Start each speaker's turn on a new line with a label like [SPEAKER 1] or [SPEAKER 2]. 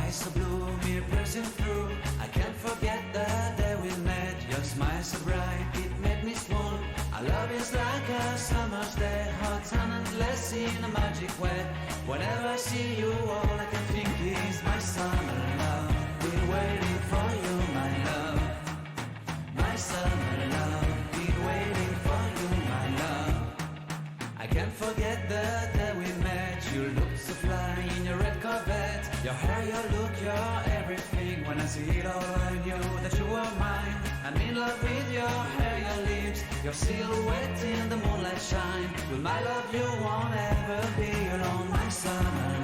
[SPEAKER 1] eyes so blue, me pressing through. I can't forget the day we met. Your smile so bright, it made me swoon. Our love is like a summer's day, hot and endless in a magic way. Whenever I see you, all I can think is my summer love. Been waiting for you, my love. My summer love. Been waiting for you, my love. I can't forget the day we met. You looked so fly in your red Corvette. Your hair, your look, your everything. When I see it all, I knew that you were mine. I'm in love with your hair, your lips, your silhouette in the moonlight shine. With my love, you won't ever be alone, my summer